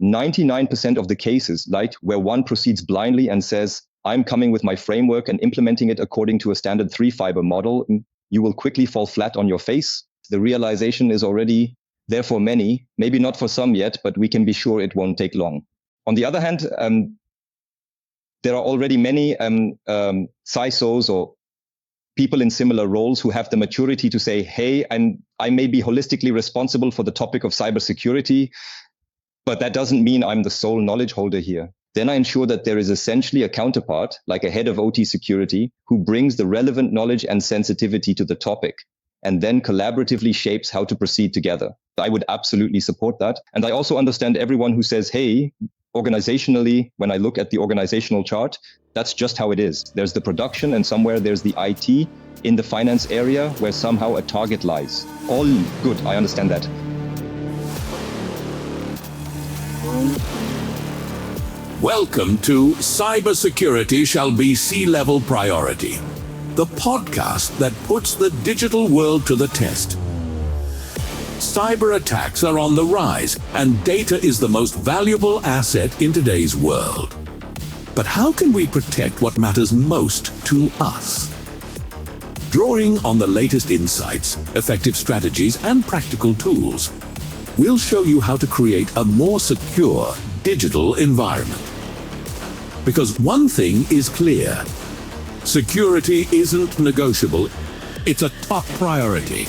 99% of the cases, like where one proceeds blindly and says, I'm coming with my framework and implementing it according to a standard 3-fiber model, you will quickly fall flat on your face. The realization is already there for many, maybe not for some yet, but we can be sure it won't take long. On the other hand, there are already many CISOs or people in similar roles who have the maturity to say, hey, I may be holistically responsible for the topic of cybersecurity, but that doesn't mean I'm the sole knowledge holder here. Then I ensure that there is essentially a counterpart, like a head of OT security, who brings the relevant knowledge and sensitivity to the topic, and then collaboratively shapes how to proceed together. I would absolutely support that. And I also understand everyone who says, hey, organizationally, when I look at the organizational chart, that's just how it is. There's the production and somewhere there's the IT in the finance area where somehow a target lies. All good, I understand that. Welcome to Cybersecurity Shall Be C-Level Priority, the podcast that puts the digital world to the test. Cyber attacks are on the rise, and data is the most valuable asset in today's world. But how can we protect what matters most to us? Drawing on the latest insights, effective strategies, and practical tools, we'll show you how to create a more secure digital environment. Because one thing is clear: security isn't negotiable, it's a top priority.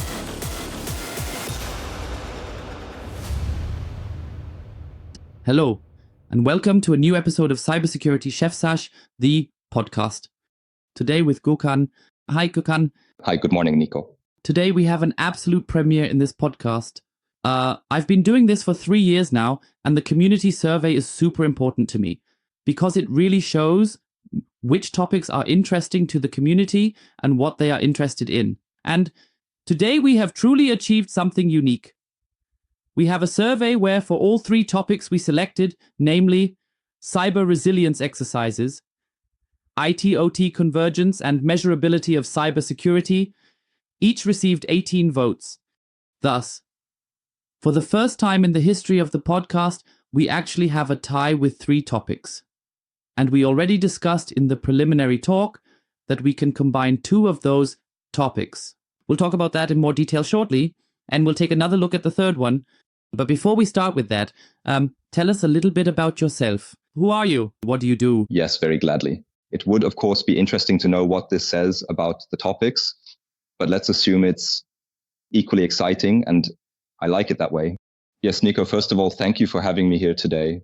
Hello, and welcome to a new episode of Cybersecurity Chefsache, the podcast. Today with Gökhan. Hi, Gökhan. Hi, good morning, Nico. Today we have an absolute premiere in this podcast. I've been doing this for 3 years now, and the community survey is super important to me because it really shows which topics are interesting to the community and what they are interested in. And today we have truly achieved something unique. We have a survey where for all 3 topics we selected, namely cyber resilience exercises, IT-OT convergence, and measurability of cybersecurity, each received 18 votes. Thus, for the first time in the history of the podcast, we actually have a tie with 3 topics. And we already discussed in the preliminary talk that we can combine 2 of those topics. We'll talk about that in more detail shortly, and we'll take another look at the third one. But before we start with that, tell us a little bit about yourself. Who are you? What do you do? Yes, very gladly. It would, of course, be interesting to know what this says about the topics, but let's assume it's equally exciting, and I like it that way. Yes, Nico, first of all, thank you for having me here today.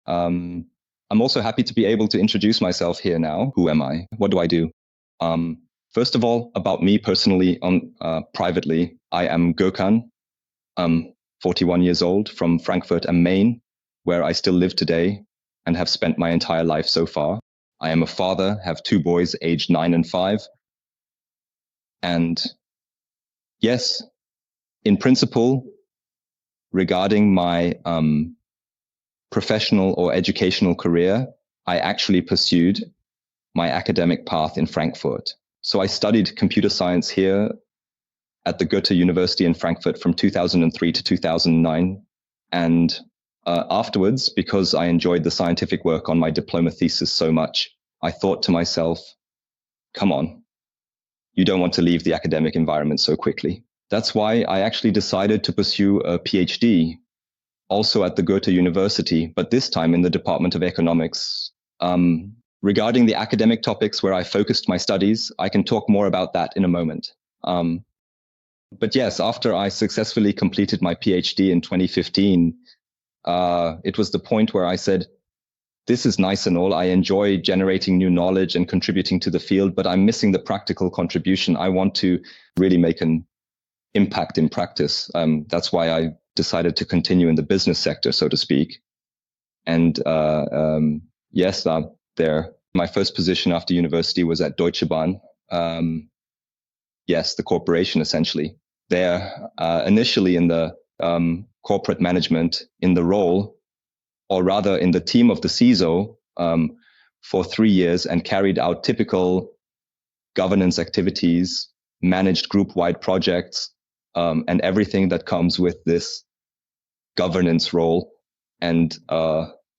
I'm also happy to be able to introduce myself here now. Who am I? What do I do? First of all, about me personally, privately, I am Gökhan. I'm 41 years old from Frankfurt am Main, where I still live today and have spent my entire life so far. I am a father, have 2 boys aged 9 and 5. And yes, in principle, regarding my professional or educational career, I actually pursued my academic path in Frankfurt. So I studied computer science here at the Goethe University in Frankfurt from 2003 to 2009. And afterwards, because I enjoyed the scientific work on my diploma thesis so much, I thought to myself, come on, you don't want to leave the academic environment so quickly. That's why I actually decided to pursue a PhD, also at the Goethe University, but this time in the Department of Economics. Regarding the academic topics where I focused my studies, I can talk more about that in a moment. But yes, after I successfully completed my PhD in 2015, it was the point where I said, this is nice and all. I enjoy generating new knowledge and contributing to the field, but I'm missing the practical contribution. I want to really make an impact in practice. That's why I decided to continue in the business sector, so to speak. And yes, there, my first position after university was at Deutsche Bahn. Yes, the corporation essentially. There, initially in the corporate management, in the role, or rather in the team of the CISO for 3 years, and carried out typical governance activities, managed group-wide projects, and everything that comes with this governance role. And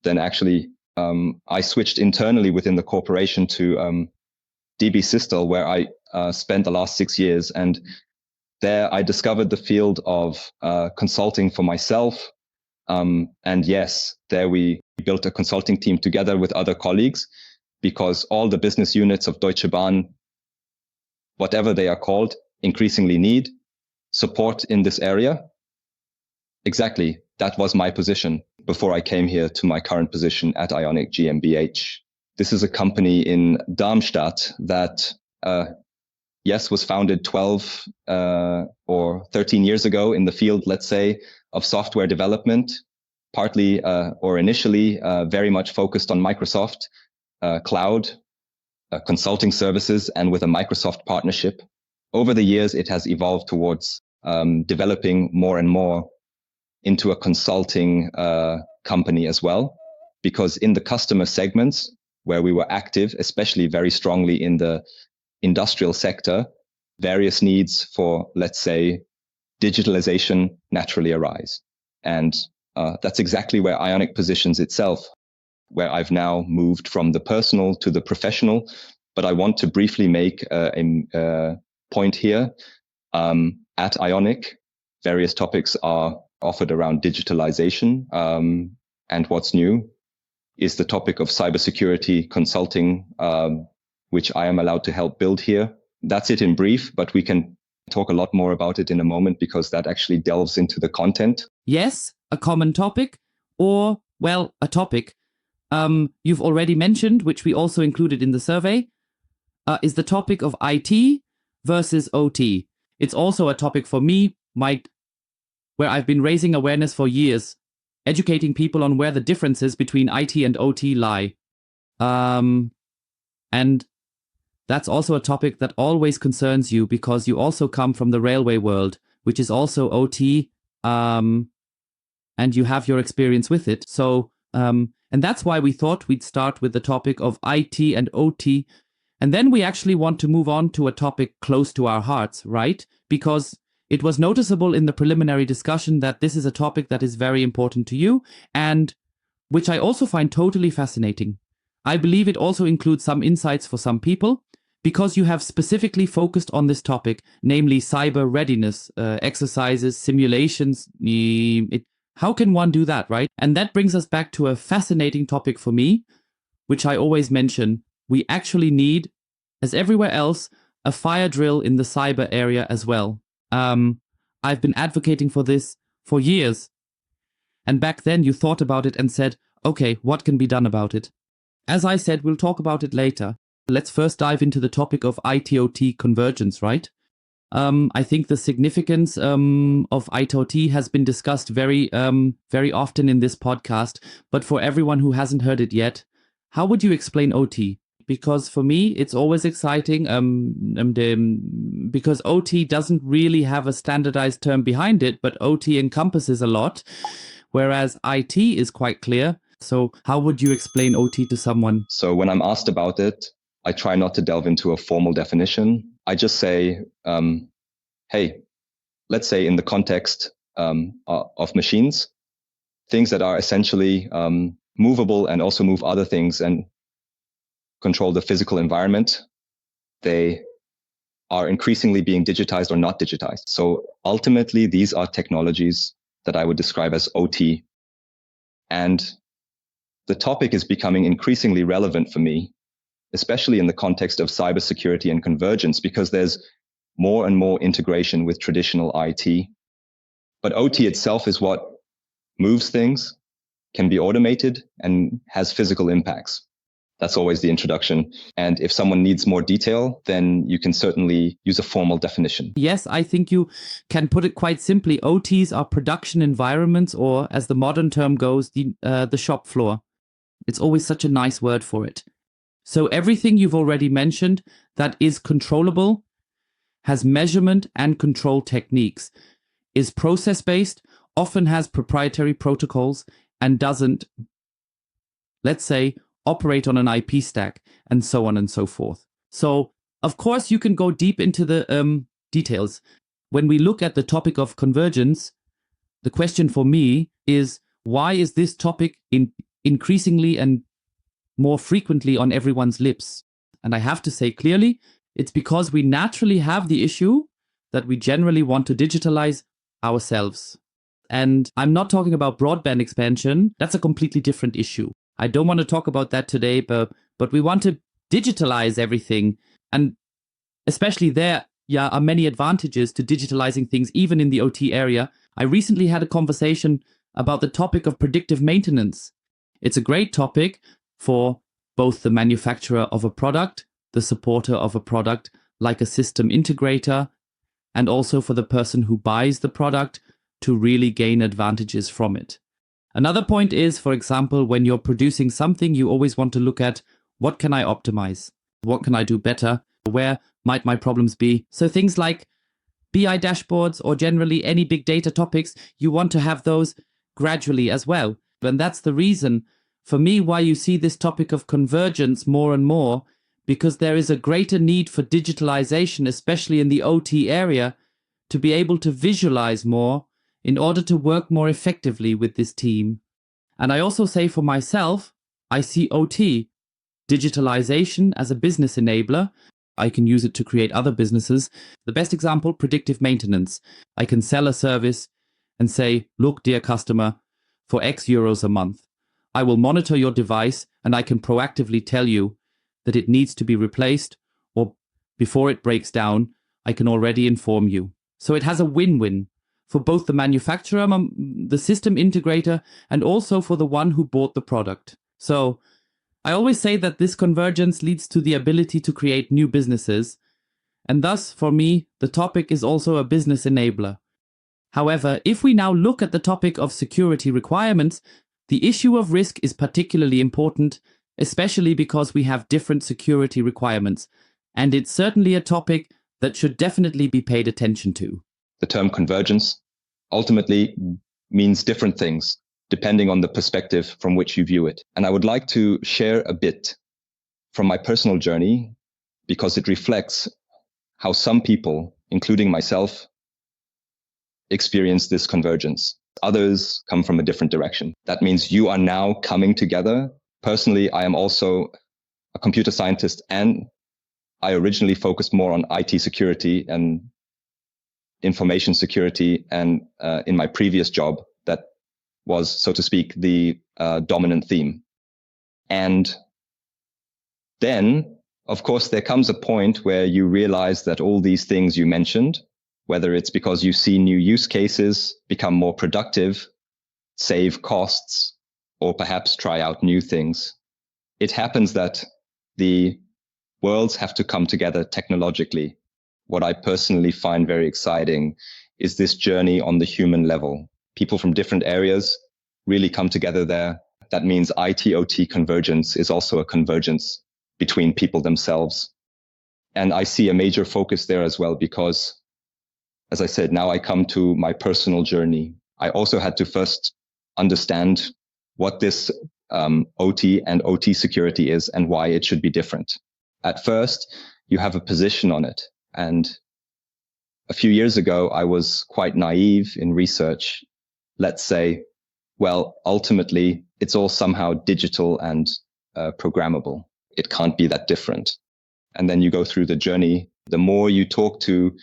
then actually I switched internally within the corporation to DB Systel, where I spent the last 6 years. And there I discovered the field of consulting for myself. And yes, there we built a consulting team together with other colleagues, because all the business units of Deutsche Bahn, whatever they are called, increasingly need support in this area. Exactly. That was my position before I came here to my current position at AONIC GmbH. This is a company in Darmstadt that, yes, was founded 12 or 13 years ago in the field, let's say, of software development, partly or initially very much focused on Microsoft cloud consulting services, and with a Microsoft partnership. Over the years, it has evolved towards developing more and more into a consulting company as well, because in the customer segments where we were active, especially very strongly in the industrial sector, various needs for, let's say, digitalization naturally arise. And that's exactly where AONIC positions itself, where I've now moved from the personal to the professional. But I want to briefly make a point here. At AONIC, various topics are offered around digitalization. And what's new is the topic of cybersecurity consulting, which I am allowed to help build here. That's it in brief, but we can talk a lot more about it in a moment, because that actually delves into the content. Yes, a common topic, or, well, a topic you've already mentioned, which we also included in the survey, is the topic of IT versus OT. It's also a topic for me, where I've been raising awareness for years, educating people on where the differences between IT and OT lie. And that's also a topic that always concerns you, because you also come from the railway world, which is also OT, and you have your experience with it. So, and that's why we thought we'd start with the topic of IT and OT. And then we actually want to move on to a topic close to our hearts, right? Because it was noticeable in the preliminary discussion that this is a topic that is very important to you, and which I also find totally fascinating. I believe it also includes some insights for some people, because you have specifically focused on this topic, namely cyber readiness, exercises, simulations. How can one do that, right? And that brings us back to a fascinating topic for me, which I always mention. We actually need, as everywhere else, a fire drill in the cyber area as well. I've been advocating for this for years. And back then you thought about it and said, okay, what can be done about it? As I said, we'll talk about it later. Let's first dive into the topic of IT-OT convergence, right? I think the significance of IT-OT has been discussed very often in this podcast. But for everyone who hasn't heard it yet, how would you explain OT? Because for me, it's always exciting because OT doesn't really have a standardized term behind it, but OT encompasses a lot, whereas IT is quite clear. So how would you explain OT to someone? So when I'm asked about it, I try not to delve into a formal definition. I just say, hey, let's say in the context of machines, things that are essentially movable and also move other things and control the physical environment, they are increasingly being digitized or not digitized. So ultimately, these are technologies that I would describe as OT. And the topic is becoming increasingly relevant for me, especially in the context of cybersecurity and convergence, because there's more and more integration with traditional IT. But OT itself is what moves things, can be automated, and has physical impacts. That's always the introduction. And if someone needs more detail, then you can certainly use a formal definition. Yes, I think you can put it quite simply. OTs are production environments, or as the modern term goes, the shop floor. It's always such a nice word for it. So everything you've already mentioned that is controllable, has measurement and control techniques, is process-based, often has proprietary protocols, and doesn't, let's say, operate on an IP stack, and so on and so forth. So, of course, you can go deep into the details. When we look at the topic of convergence, the question for me is, why is this topic increasingly and more frequently on everyone's lips? And I have to say clearly, it's because we naturally have the issue that we generally want to digitalize ourselves. And I'm not talking about broadband expansion. That's a completely different issue. I don't want to talk about that today, but we want to digitalize everything. And especially there are many advantages to digitalizing things, even in the OT area. I recently had a conversation about the topic of predictive maintenance. It's a great topic for both the manufacturer of a product, the supporter of a product, like a system integrator, and also for the person who buys the product to really gain advantages from it. Another point is, for example, when you're producing something, you always want to look at what can I optimize? What can I do better? Where might my problems be? So things like BI dashboards or generally any big data topics, you want to have those gradually as well. And that's the reason for me why you see this topic of convergence more and more, because there is a greater need for digitalization, especially in the OT area, to be able to visualize more in order to work more effectively with this team. And I also say for myself, I see OT, digitalization, as a business enabler. I can use it to create other businesses. The best example, predictive maintenance. I can sell a service and say, look, dear customer, for X euros a month, I will monitor your device and I can proactively tell you that it needs to be replaced, or before it breaks down, I can already inform you. So it has a win-win for both the manufacturer, the system integrator, and also for the one who bought the product. So I always say that this convergence leads to the ability to create new businesses. And thus, for me, the topic is also a business enabler. However, if we now look at the topic of security requirements, the issue of risk is particularly important, especially because we have different security requirements. And it's certainly a topic that should definitely be paid attention to. The term convergence ultimately means different things depending on the perspective from which you view it. And I would like to share a bit from my personal journey because it reflects how some people, including myself, experience this convergence. Others come from a different direction. That means you are now coming together. Personally, I am also a computer scientist, and I originally focused more on IT security and information security. And in my previous job, that was, so to speak, the dominant theme. And then, of course, there comes a point where you realize that all these things you mentioned, whether it's because you see new use cases, become more productive, save costs, or perhaps try out new things, it happens that the worlds have to come together technologically. What I personally find very exciting is this journey on the human level. People from different areas really come together there. That means IT-OT convergence is also a convergence between people themselves. And I see a major focus there as well because, as I said, now I come to my personal journey. I also had to first understand what this OT and OT security is and why it should be different. At first, you have a position on it. And a few years ago, I was quite naive in research. Let's say, well, ultimately, it's all somehow digital and programmable. It can't be that different. And then you go through the journey. The more you talk to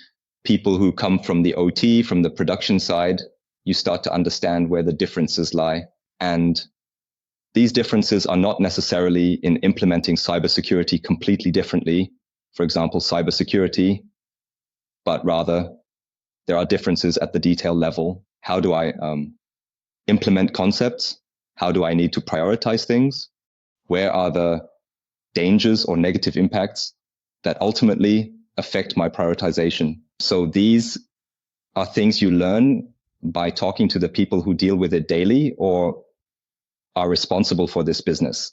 people who come from the OT, from the production side, you start to understand where the differences lie. And these differences are not necessarily in implementing cybersecurity completely differently. For example, cybersecurity, but rather there are differences at the detail level. How do I implement concepts? How do I need to prioritize things? Where are the dangers or negative impacts that ultimately affect my prioritization? So these are things you learn by talking to the people who deal with it daily or are responsible for this business.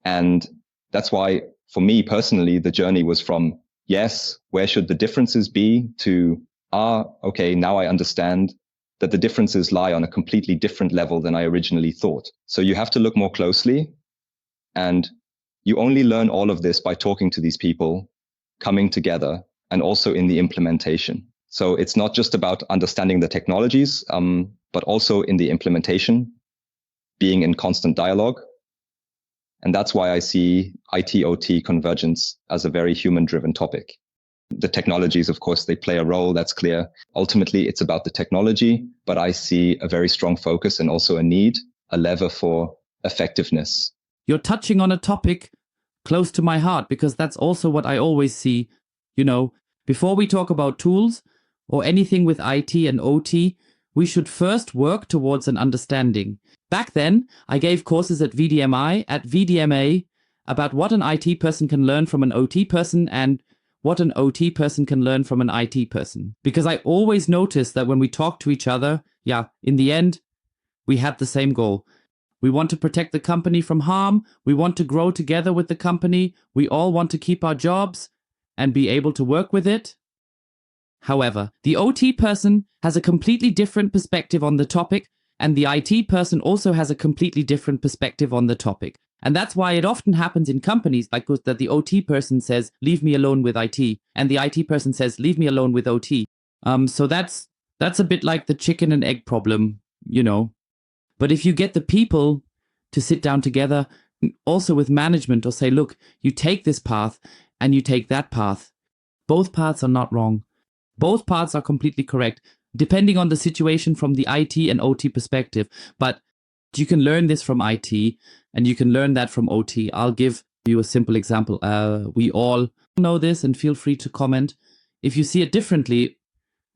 And that's why, for me personally, the journey was from, yes, where should the differences be, to, okay, now I understand that the differences lie on a completely different level than I originally thought. So you have to look more closely. And you only learn all of this by talking to these people, coming together, and also in the implementation. So it's not just about understanding the technologies, but also in the implementation. being in constant dialogue. And that's why I see IT-OT convergence as a very human-driven topic. The technologies, of course, they play a role, that's clear. Ultimately, it's about the technology, but I see a very strong focus and also a need, a lever for effectiveness. You're touching on a topic close to my heart, because that's also what I always see. Before we talk about tools or anything with IT and OT, we should first work towards an understanding. Back then, I gave courses at VDMA about what an IT person can learn from an OT person and what an OT person can learn from an IT person. Because I always noticed that when we talk to each other, in the end, we had the same goal. We want to protect the company from harm. We want to grow together with the company. We all want to keep our jobs and be able to work with it. However, the OT person has a completely different perspective on the topic, and the IT person also has a completely different perspective on the topic. And that's why it often happens in companies like that the OT person says, leave me alone with IT, and the IT person says, leave me alone with OT. So that's a bit like the chicken and egg problem, But if you get the people to sit down together, also with management, or say, look, you take this path and you take that path. Both paths are not wrong. Both paths are completely correct, depending on the situation from the IT and OT perspective. But you can learn this from IT and you can learn that from OT. I'll give you a simple example. We all know this, and feel free to comment if you see it differently,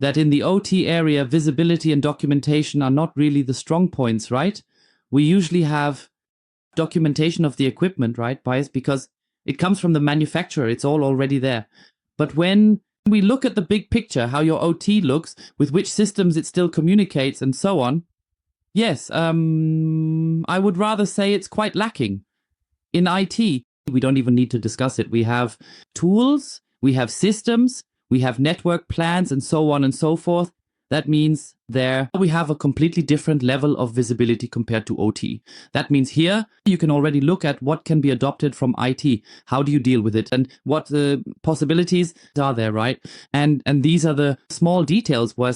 that in the OT area, visibility and documentation are not really the strong points, right? We usually have documentation of the equipment, right, because it comes from the manufacturer. It's all already there. But when we look at the big picture, how your OT looks, with which systems it still communicates and so on, yes, I would rather say it's quite lacking. In IT, we don't even need to discuss it. We have tools, we have systems, we have network plans and so on and so forth. That means there we have a completely different level of visibility compared to OT. That means here you can already look at what can be adopted from IT. How do you deal with it and what the possibilities are there, right? And these are the small details where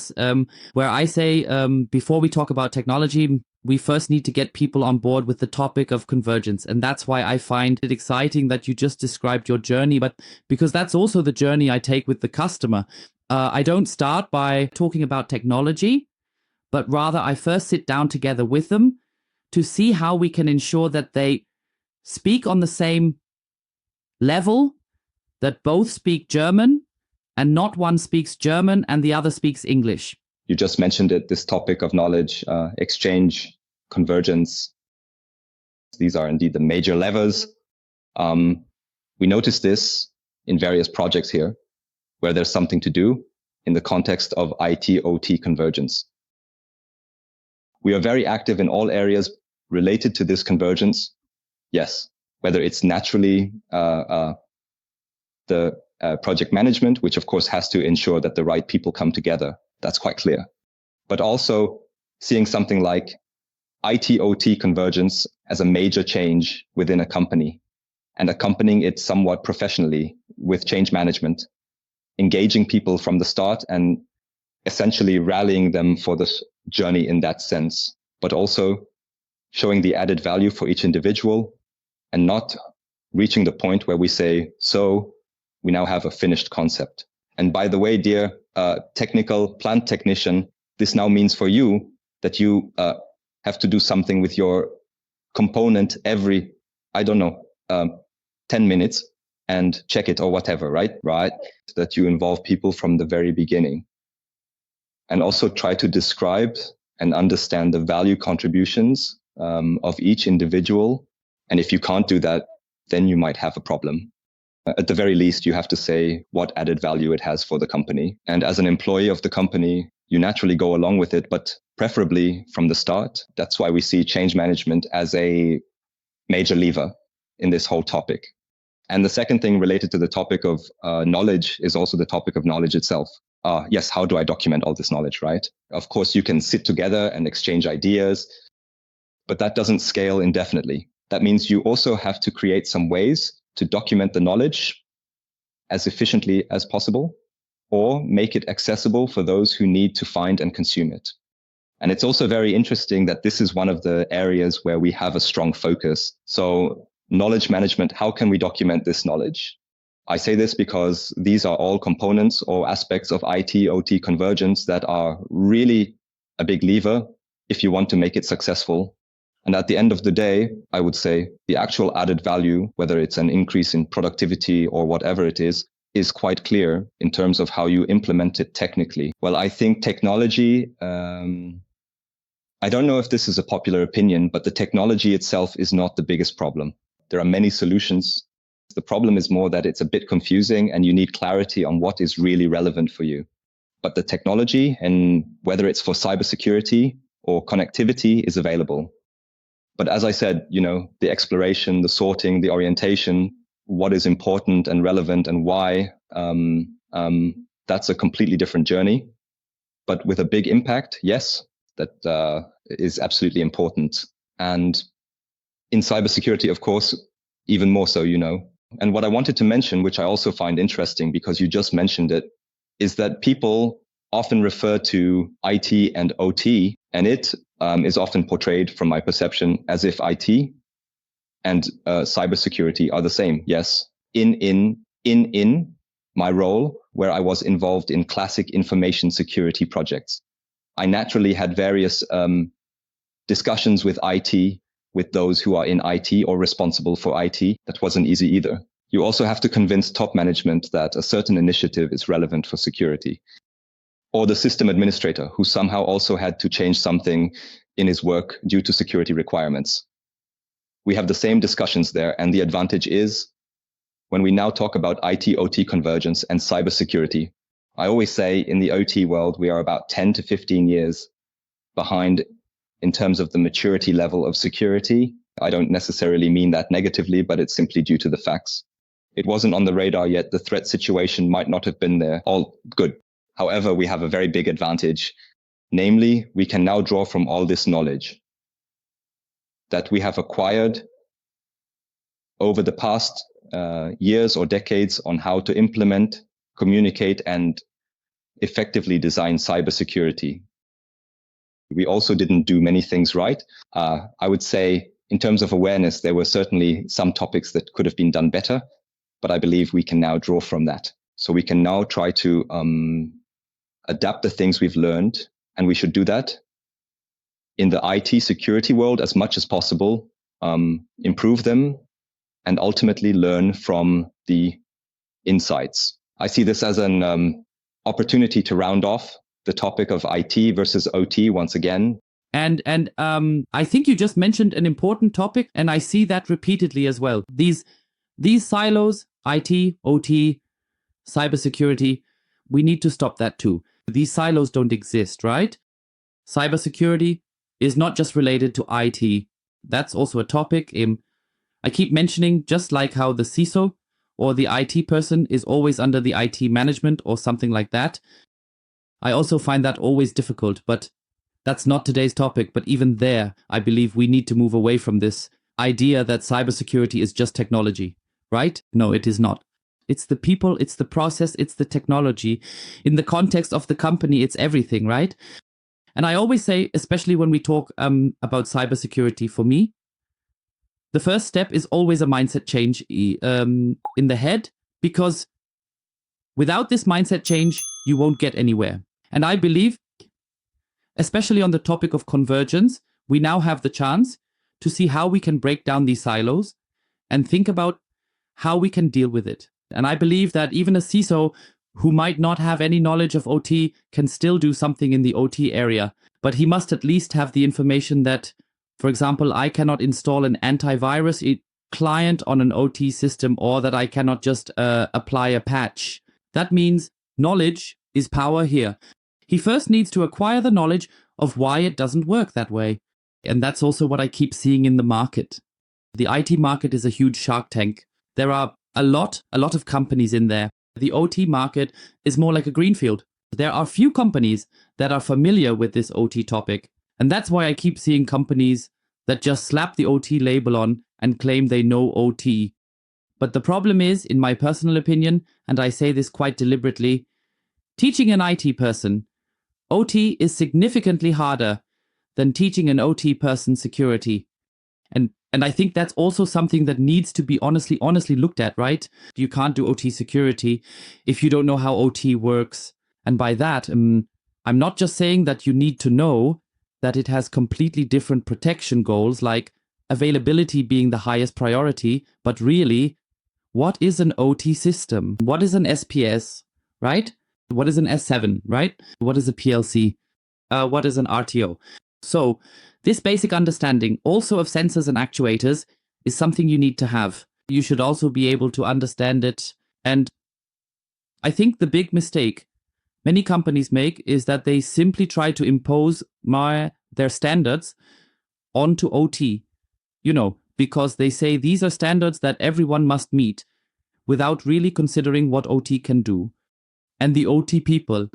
I say before we talk about technology, we first need to get people on board with the topic of convergence. And that's why I find it exciting that you just described your journey, but because that's also the journey I take with the customer. I don't start by talking about technology, but rather I first sit down together with them to see how we can ensure that they speak on the same level, that both speak German and not one speaks German and the other speaks English. You just mentioned it, this topic of knowledge, exchange, convergence. These are indeed the major levers. We notice this in various projects here, where there's something to do in the context of IT-OT convergence. We are very active in all areas related to this convergence. Yes, whether it's naturally the project management, which of course has to ensure that the right people come together. That's quite clear. But also seeing something like IT-OT convergence as a major change within a company and accompanying it somewhat professionally with change management, engaging people from the start and essentially rallying them for this journey in that sense, but also showing the added value for each individual and not reaching the point where we say, so we now have a finished concept. And by the way, dear technical plant technician, this now means for you that you have to do something with your component every, 10 minutes and check it or whatever, right? Right. That you involve people from the very beginning and also try to describe and understand the value contributions of each individual. And if you can't do that, then you might have a problem. At the very least, you have to say what added value it has for the company. And as an employee of the company, you naturally go along with it, but preferably from the start. That's why we see change management as a major lever in this whole topic. And the second thing related to the topic of knowledge is also the topic of knowledge itself. Yes, how do I document all this knowledge, right? Of course, you can sit together and exchange ideas, but that doesn't scale indefinitely. That means you also have to create some ways to document the knowledge as efficiently as possible or make it accessible for those who need to find and consume it. And it's also very interesting that this is one of the areas where we have a strong focus. So knowledge management, how can we document this knowledge? I say this because these are all components or aspects of IT, OT convergence that are really a big lever if you want to make it successful. And at the end of the day, I would say the actual added value, whether it's an increase in productivity or whatever it is quite clear in terms of how you implement it technically. Well, I think technology, I don't know if this is a popular opinion, but the technology itself is not the biggest problem. There are many solutions. The problem is more that it's a bit confusing and you need clarity on what is really relevant for you. But the technology, and whether it's for cybersecurity or connectivity, is available. But as I said, the exploration, the sorting, the orientation, what is important and relevant and why, that's a completely different journey. But with a big impact, yes, that is absolutely important. And in cybersecurity, of course, even more so, And what I wanted to mention, which I also find interesting because you just mentioned it, is that people often refer to IT and OT, and it is often portrayed, from my perception, as if IT and cybersecurity are the same. Yes, in my role, where I was involved in classic information security projects, I naturally had various discussions with IT, with those who are in IT or responsible for IT. That wasn't easy either. You also have to convince top management that a certain initiative is relevant for security. Or the system administrator, who somehow also had to change something in his work due to security requirements. We have the same discussions there, and the advantage is when we now talk about IT-OT convergence and cybersecurity, I always say in the OT world, we are about 10 to 15 years behind in terms of the maturity level of security. I don't necessarily mean that negatively, but it's simply due to the facts. It wasn't on the radar yet. The threat situation might not have been there. All good. However, we have a very big advantage. Namely, we can now draw from all this knowledge that we have acquired over the past years or decades on how to implement, communicate, and effectively design cybersecurity. We also didn't do many things right. I would say in terms of awareness, there were certainly some topics that could have been done better, but I believe we can now draw from that. So we can now try to adapt the things we've learned, and we should do that in the IT security world as much as possible, improve them, and ultimately learn from the insights. I see this as an opportunity to round off the topic of IT versus OT once again. And I think you just mentioned an important topic, and I see that repeatedly as well. These silos, IT, OT, cybersecurity, we need to stop that too. These silos don't exist, right? Cybersecurity is not just related to IT. That's also a topic I keep mentioning, just like how the CISO or the IT person is always under the IT management or something like that. I also find that always difficult, but that's not today's topic. But even there, I believe we need to move away from this idea that cybersecurity is just technology, right? No, it is not. It's the people, it's the process, it's the technology. In the context of the company, it's everything, right? And I always say, especially when we talk about cybersecurity, for me, the first step is always a mindset change in the head, because without this mindset change, you won't get anywhere. And I believe, especially on the topic of convergence, we now have the chance to see how we can break down these silos and think about how we can deal with it. And I believe that even a CISO who might not have any knowledge of OT can still do something in the OT area, but he must at least have the information that, for example, I cannot install an antivirus client on an OT system, or that I cannot just apply a patch. That means knowledge is power here. He first needs to acquire the knowledge of why it doesn't work that way. And that's also what I keep seeing in the market. The IT market is a huge shark tank. There are a lot of companies in there. The OT market is more like a greenfield. There are few companies that are familiar with this OT topic. And that's why I keep seeing companies that just slap the OT label on and claim they know OT. But the problem is, in my personal opinion, and I say this quite deliberately, teaching an IT person, OT is significantly harder than teaching an OT person security. And I think that's also something that needs to be honestly looked at, right? You can't do OT security if you don't know how OT works. And by that, I'm not just saying that you need to know that it has completely different protection goals, like availability being the highest priority, but really, what is an OT system? What is an SPS, right? What is an S7, right? What is a PLC? What is an RTO? So this basic understanding also of sensors and actuators is something you need to have. You should also be able to understand it. And I think the big mistake many companies make is that they simply try to impose their standards onto OT, because they say these are standards that everyone must meet without really considering what OT can do. And the OT people,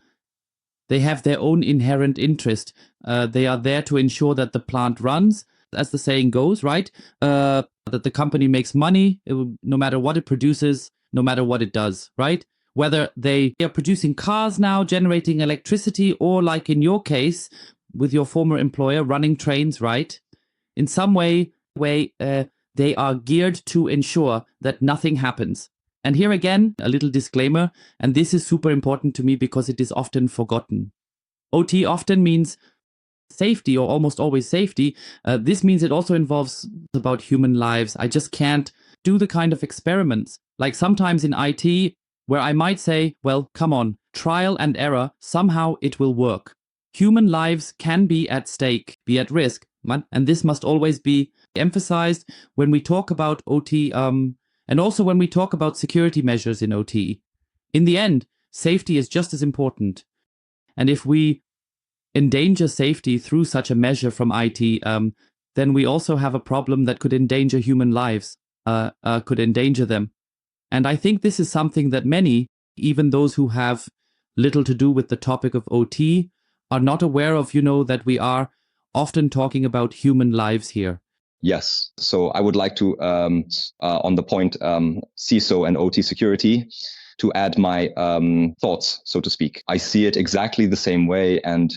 they have their own inherent interest. They are there to ensure that the plant runs, as the saying goes, right? That the company makes money, no matter what it produces, no matter what it does, right? Whether they are producing cars now, generating electricity, or like in your case, with your former employer, running trains, right? In some way, they are geared to ensure that nothing happens. And here again, a little disclaimer, and this is super important to me because it is often forgotten. OT often means safety, or almost always safety. This means it also involves about human lives. I just can't do the kind of experiments, like sometimes in IT, where I might say, well, come on, trial and error, somehow it will work. Human lives can be at stake, be at risk, and this must always be emphasized when we talk about OT, and also when we talk about security measures in OT. In the end, safety is just as important. And if we endanger safety through such a measure from IT, then we also have a problem that could endanger human lives, could endanger them. And I think this is something that many, even those who have little to do with the topic of OT, are not aware of, that we are often talking about human lives here. Yes. So I would like to, on the point CISO and OT security, to add my thoughts, so to speak. I see it exactly the same way. And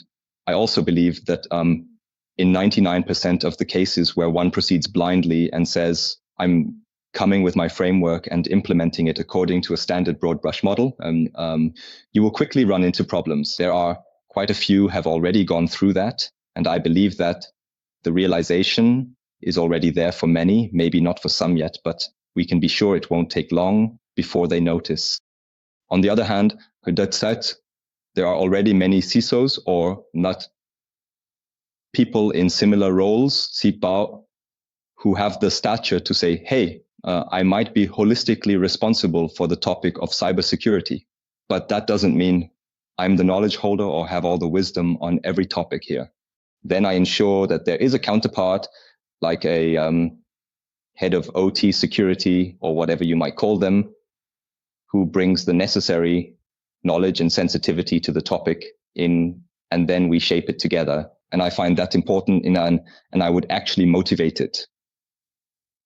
I also believe that in 99% of the cases where one proceeds blindly and says, I'm coming with my framework and implementing it according to a standard broad brush model, you will quickly run into problems. There are quite a few have already gone through that. And I believe that the realization is already there for many, maybe not for some yet, but we can be sure it won't take long before they notice. On the other hand, that said, there are already many CISOs or not people in similar roles, CISO, who have the stature to say, hey, I might be holistically responsible for the topic of cybersecurity, but that doesn't mean I'm the knowledge holder or have all the wisdom on every topic here. Then I ensure that there is a counterpart, like a head of OT security or whatever you might call them, who brings the necessary knowledge and sensitivity to the topic in, and then we shape it together. And I find that important and I would actually motivate it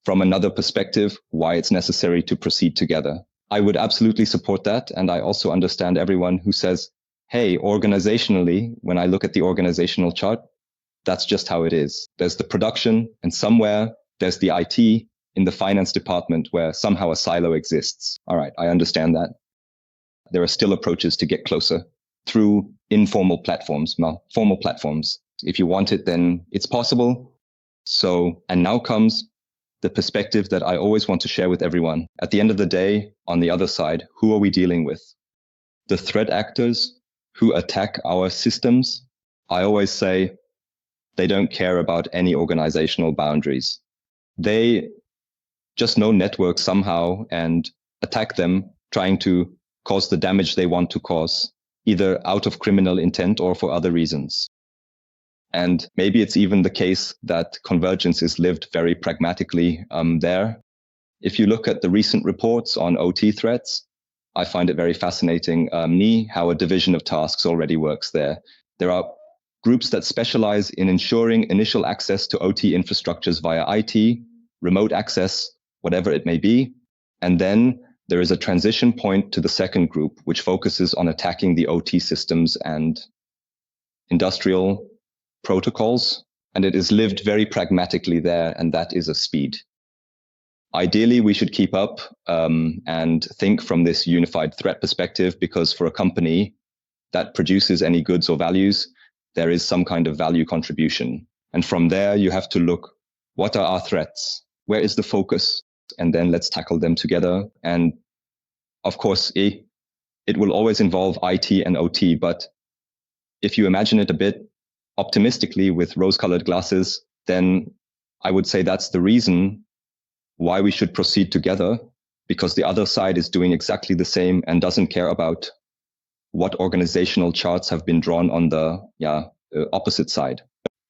from another perspective, why it's necessary to proceed together. I would absolutely support that. And I also understand everyone who says, hey, organizationally, when I look at the organizational chart, that's just how it is. There's the production, and somewhere there's the IT in the finance department where somehow a silo exists. All right, I understand that. There are still approaches to get closer through informal platforms, formal platforms. If you want it, then it's possible. So, and now comes the perspective that I always want to share with everyone. At the end of the day, on the other side, who are we dealing with? The threat actors who attack our systems. I always say they don't care about any organizational boundaries. They just know networks somehow and attack them, trying to cause the damage they want to cause, either out of criminal intent or for other reasons. And maybe it's even the case that convergence is lived very pragmatically there. If you look at the recent reports on OT threats, I find it very fascinating, how a division of tasks already works there. There are groups that specialize in ensuring initial access to OT infrastructures via IT, remote access, whatever it may be. And then there is a transition point to the second group, which focuses on attacking the OT systems and industrial protocols And it is lived very pragmatically there, and that is a speed. Ideally, we should keep up and think from this unified threat perspective, because for a company that produces any goods or values, there is some kind of value contribution. And from there, you have to look, what are our threats? Where is the focus? And then let's tackle them together. And of course, it will always involve IT and OT. But if you imagine it a bit optimistically with rose-colored glasses, then I would say that's the reason why we should proceed together, because the other side is doing exactly the same and doesn't care about what organizational charts have been drawn on the opposite side.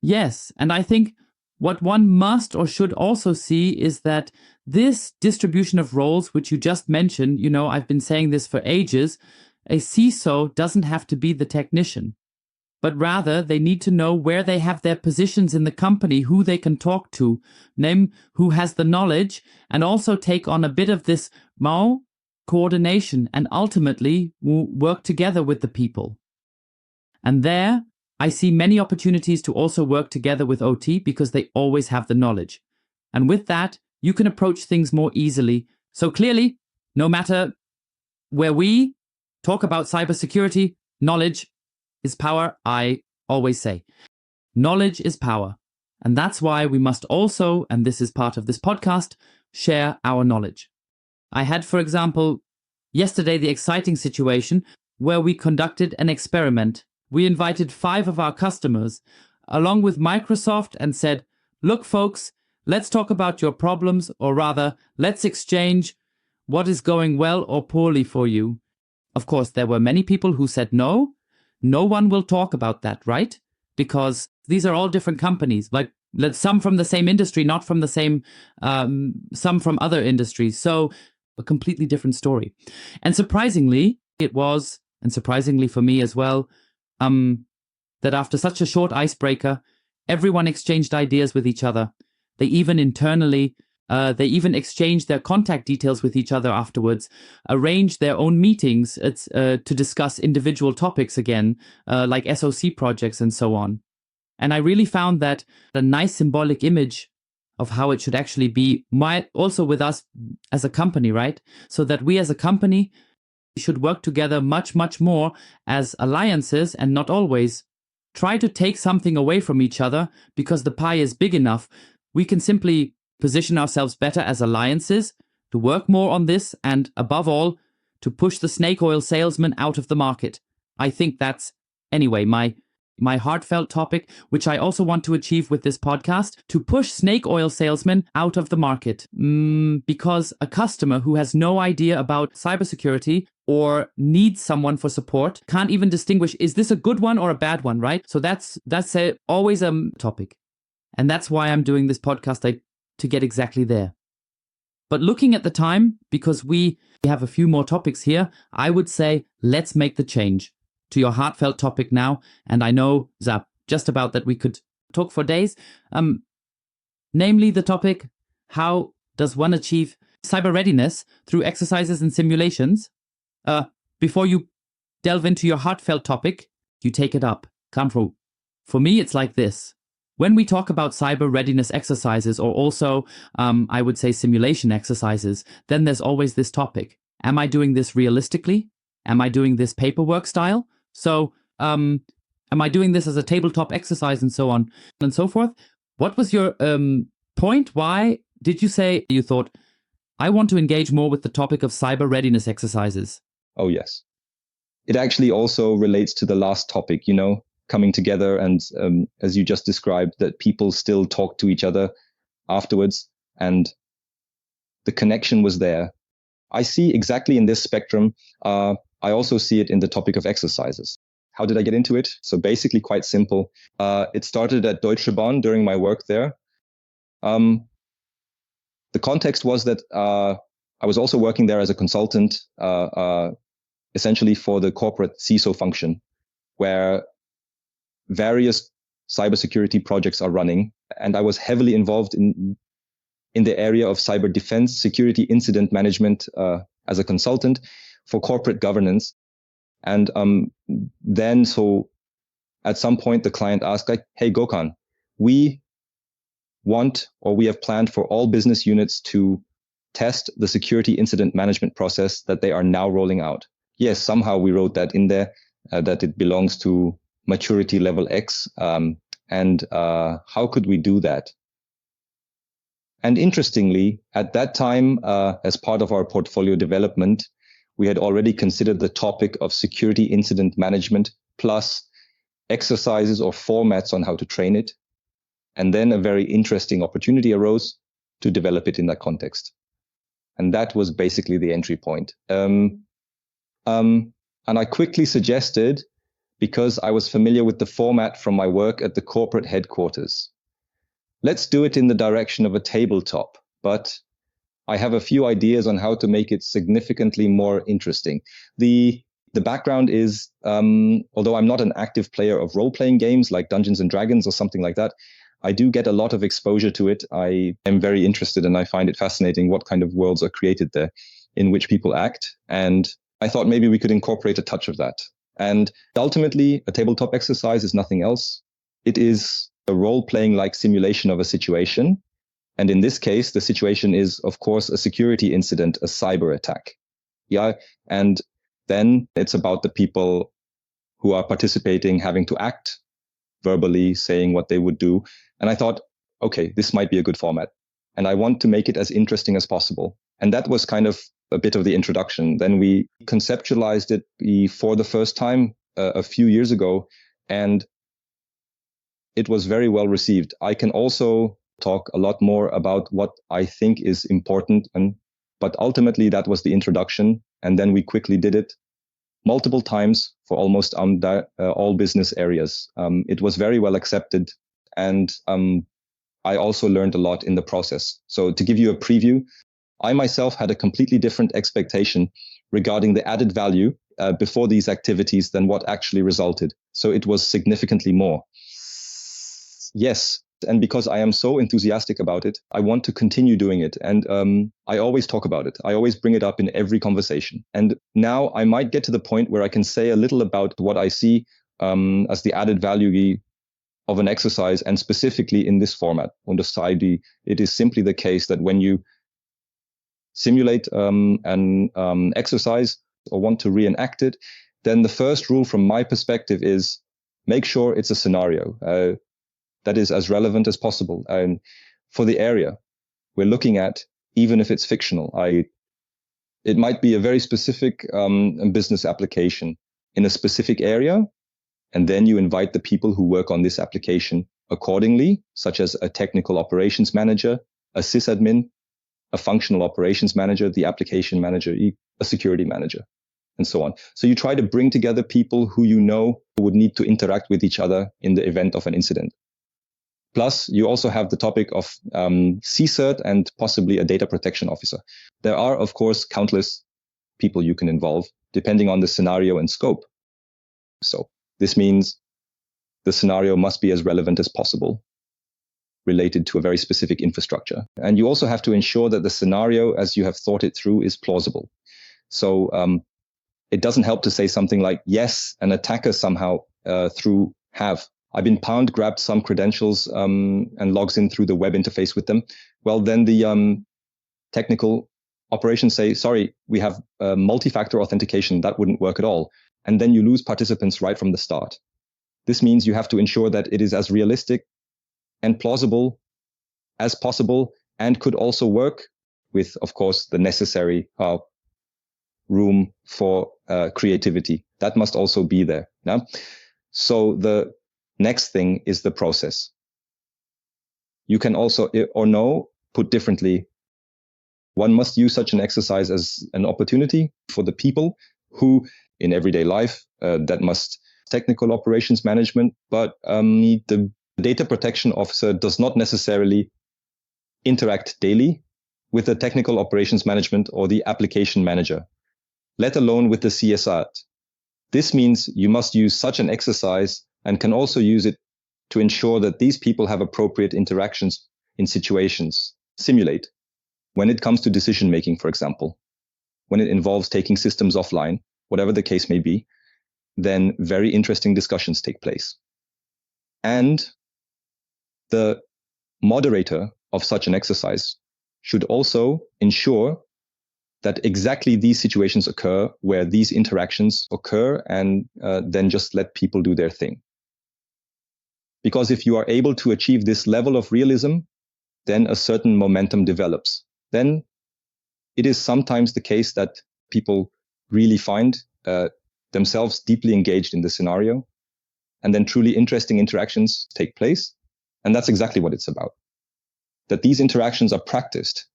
Yes, and I think what one must or should also see is that this distribution of roles, which you just mentioned, I've been saying this for ages, a CISO doesn't have to be the technician, but rather they need to know where they have their positions in the company, who they can talk to, name who has the knowledge, and also take on a bit of this coordination and ultimately work together with the people. And there, I see many opportunities to also work together with OT because they always have the knowledge. And with that, you can approach things more easily. So clearly, no matter where we talk about cybersecurity, knowledge is power, I always say. Knowledge is power. And that's why we must also, and this is part of this podcast, share our knowledge. I had, for example, yesterday the exciting situation where we conducted an experiment. We invited 5 of our customers along with Microsoft and said, look, folks, let's talk about your problems, or rather, let's exchange what is going well or poorly for you. Of course, there were many people who said no. No one will talk about that, right? Because these are all different companies, like some from the same industry, not from the same, some from other industries. So a completely different story. And surprisingly, it was, and surprisingly for me as well, that after such a short icebreaker, everyone exchanged ideas with each other. They even internally, they even exchanged their contact details with each other afterwards, arranged their own meetings to discuss individual topics again, like SOC projects and so on. And I really found that a nice symbolic image of how it should actually be, also with us as a company, right? So that we as a company should work together much, much more as alliances and not always try to take something away from each other because the pie is big enough. We can simply position ourselves better as alliances to work more on this and, above all, to push the snake oil salesman out of the market. I think that's, anyway, my heartfelt topic, which I also want to achieve with this podcast, to push snake oil salesmen out of the market. Because a customer who has no idea about cybersecurity or needs someone for support can't even distinguish, is this a good one or a bad one, right? So that's always a topic. And that's why I'm doing this podcast, to get exactly there. But looking at the time, because we have a few more topics here, I would say let's make the change to your heartfelt topic now. And I know, Zap, just about that we could talk for days. Namely the topic, how does one achieve cyber readiness through exercises and simulations? Before you delve into your heartfelt topic, you take it up. Come through. For me, it's like this. When we talk about cyber readiness exercises, or also, I would say simulation exercises, then there's always this topic. Am I doing this realistically? Am I doing this paperwork style? So, am I doing this as a tabletop exercise and so on and so forth? What was your point? Why did you say you thought, I want to engage more with the topic of cyber readiness exercises? Oh, yes. It actually also relates to the last topic, coming together and, as you just described, that people still talk to each other afterwards, and the connection was there. I see exactly in this spectrum. I also see it in the topic of exercises. How did I get into it? So basically quite simple. It started at Deutsche Bahn during my work there. The context was that I was also working there as a consultant, essentially for the corporate CISO function, where various cybersecurity projects are running. And I was heavily involved in the area of cyber defense, security incident management as a consultant for corporate governance. And then, so at some point, the client asked, like, hey, Gökhan, we have planned for all business units to test the security incident management process that they are now rolling out. Yes, somehow we wrote that in there, that it belongs to maturity level X. And how could we do that? And interestingly, at that time, as part of our portfolio development, we had already considered the topic of security incident management plus exercises or formats on how to train it. And then a very interesting opportunity arose to develop it in that context. And that was basically the entry point. And I quickly suggested, because I was familiar with the format from my work at the corporate headquarters, let's do it in the direction of a tabletop, but I have a few ideas on how to make it significantly more interesting. The background is, although I'm not an active player of role-playing games like Dungeons and Dragons or something like that, I do get a lot of exposure to it. I am very interested and I find it fascinating what kind of worlds are created there in which people act. And I thought maybe we could incorporate a touch of that. And ultimately, a tabletop exercise is nothing else. It is a role-playing like simulation of a situation. And in this case, the situation is, of course, a security incident, a cyber attack. Yeah. And then it's about the people who are participating having to act verbally, saying what they would do. And I thought, okay, this might be a good format. And I want to make it as interesting as possible. And that was kind of a bit of the introduction. Then we conceptualized it for the first time a few years ago, and it was very well received. I can also talk a lot more about what I think is important, but ultimately that was the introduction. And then we quickly did it multiple times for almost all business areas. It was very well accepted, and I also learned a lot in the process. So to give you a preview, I myself had a completely different expectation regarding the added value before these activities than what actually resulted. So it was significantly more. Yes. And because I am so enthusiastic about it, I want to continue doing it. And I always talk about it. I always bring it up in every conversation. And now I might get to the point where I can say a little about what I see as the added value of an exercise, and specifically in this format. On the side, it is simply the case that when you simulate an exercise or want to reenact it, then the first rule from my perspective is make sure it's a scenario that is as relevant as possible. And for the area we're looking at, even if it's fictional, it might be a very specific business application in a specific area. And then you invite the people who work on this application accordingly, such as a technical operations manager, a sysadmin, a functional operations manager, the application manager, a security manager, and so on. So you try to bring together people who you know would need to interact with each other in the event of an incident. Plus, you also have the topic of CSIRT and possibly a data protection officer. There are, of course, countless people you can involve, depending on the scenario and scope. So this means the scenario must be as relevant as possible, related to a very specific infrastructure. And you also have to ensure that the scenario, as you have thought it through, is plausible. So it doesn't help to say something like, yes, an attacker somehow I've been grabbed some credentials and logs in through the web interface with them. Well, then the technical operations say, sorry, we have multi-factor authentication. That wouldn't work at all. And then you lose participants right from the start. This means you have to ensure that it is as realistic and plausible as possible, and could also work with, of course, the necessary room for creativity. That must also be there. Yeah? So the next thing is the process. You can also, put differently, one must use such an exercise as an opportunity for the people who, in everyday life, that must technical operations management, but the data protection officer does not necessarily interact daily with the technical operations management or the application manager, let alone with the CSR. This means you must use such an exercise and can also use it to ensure that these people have appropriate interactions in situations. Simulate. When it comes to decision making, for example, when it involves taking systems offline, whatever the case may be, then very interesting discussions take place. And The moderator of such an exercise should also ensure that exactly these situations occur where these interactions occur, and then just let people do their thing. Because if you are able to achieve this level of realism, then a certain momentum develops. Then it is sometimes the case that people really find themselves deeply engaged in the scenario, and then truly interesting interactions take place. And that's exactly what it's about. That these interactions are practiced,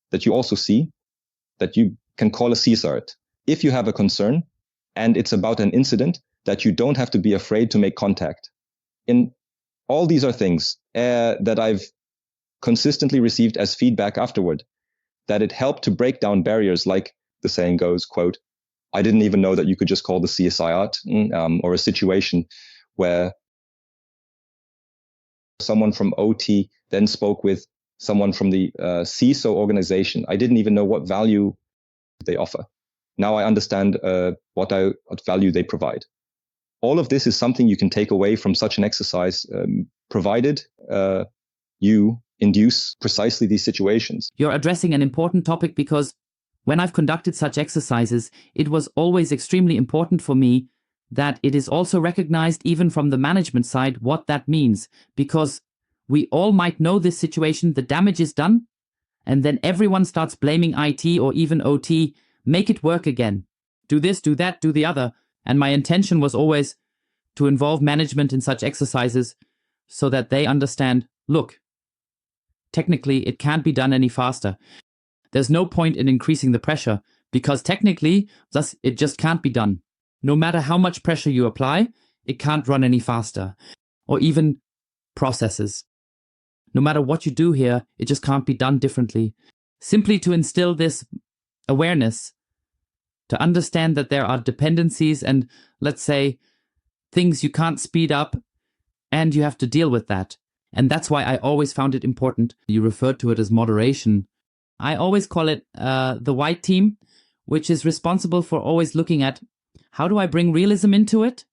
that you also see, that you can call a CSART. If you have a concern and it's about an incident, that you don't have to be afraid to make contact. In all these are things that I've consistently received as feedback afterward, that it helped to break down barriers, like the saying goes, quote, I didn't even know that you could just call the CSIRT, or a situation where someone from OT then spoke with someone from the CISO organization. I didn't even know what value they offer. Now I understand what value they provide. All of this is something you can take away from such an exercise, provided you induce precisely these situations. You're addressing an important topic, because when I've conducted such exercises, it was always extremely important for me that it is also recognized, even from the management side, what that means. Because we all might know this situation, the damage is done, and then everyone starts blaming IT or even OT, make it work again. Do this, do that, do the other. And my intention was always to involve management in such exercises so that they understand, look, technically it can't be done any faster. There's no point in increasing the pressure, because technically, thus it just can't be done. No matter how much pressure you apply, it can't run any faster. Or even processes. No matter what you do here, it just can't be done differently. Simply to instill this awareness, to understand that there are dependencies and, let's say, things you can't speed up, and you have to deal with that. And that's why I always found it important. You referred to it as moderation. I always call it the white team, which is responsible for always looking at how do I bring realism into it?